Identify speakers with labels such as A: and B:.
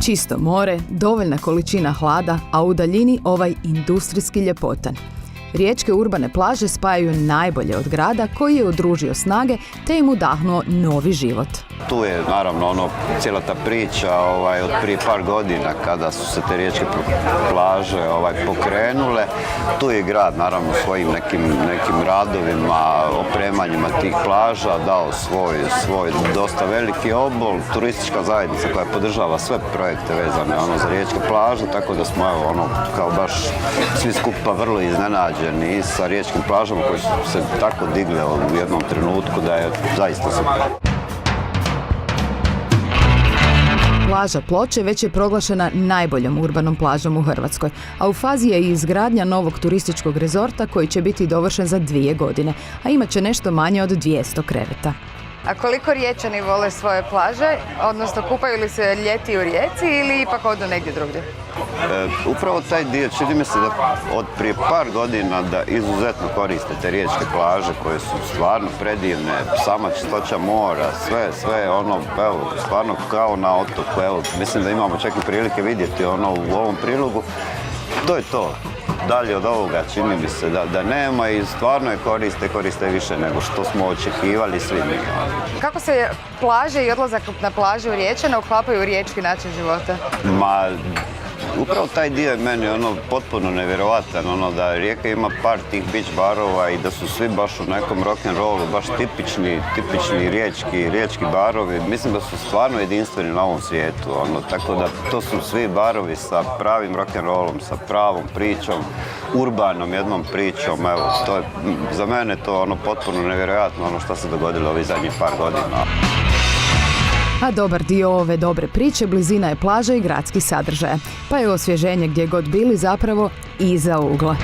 A: Čisto more, dovoljna količina hlada, a u daljini ovaj industrijski ljepotan. Riječke urbane plaže spajaju najbolje od grada koji je udružio snage te im udahnuo novi život.
B: Tu je naravno cijela ta priča od prije par godina kada su se te riječke plaže pokrenule. Tu je grad naravno svojim nekim radovima, opremanjima tih plaža dao svoj dosta veliki obol. Turistička zajednica koja podržava sve projekte vezane za riječke plaže, tako da smo kao baš svi skupa vrlo iznenađeni sa riječkim plažama koje su se tako digle u jednom trenutku da je zaista super.
A: Plaža Ploče već je proglašena najboljom urbanom plažom u Hrvatskoj, a u fazi je i izgradnja novog turističkog rezorta koji će biti dovršen za 2 godine, a imat će nešto manje od 200 kreveta.
C: A koliko Riječani vole svoje plaže, odnosno kupaju li se ljeti u Rijeci ili ipak odu negdje drugdje?
B: Upravo taj dio, čini mi se da od prije par godina da izuzetno koriste te riječke plaže koje su stvarno predivne, sama čistoća mora, sve stvarno kao na otoku. Mislim da imamo čak i prilike vidjeti u ovom prilogu. To je to. Dalje od ovoga čini mi se da nema i stvarno je koriste više nego što smo očekivali svi mi.
C: Kako se plaže i odlazak na plažu Riječana uklapaju u riječki način života?
B: Upravo taj dio je meni potpuno nevjerovatan, da Rijeka ima par tih beach barova i da su svi baš u nekom rock'n'rollu, baš tipični riječki barovi. Mislim da su stvarno jedinstveni na ovom svijetu, tako da to su svi barovi sa pravim rock'n'rollom, sa pravom pričom, urbanom jednom pričom. Za mene je to potpuno nevjerojatno što se dogodilo ovih zadnjih par godina.
A: A dobar dio ove dobre priče blizina je plaža i gradski sadržaja, pa je osvježenje gdje god bili zapravo iza ugla.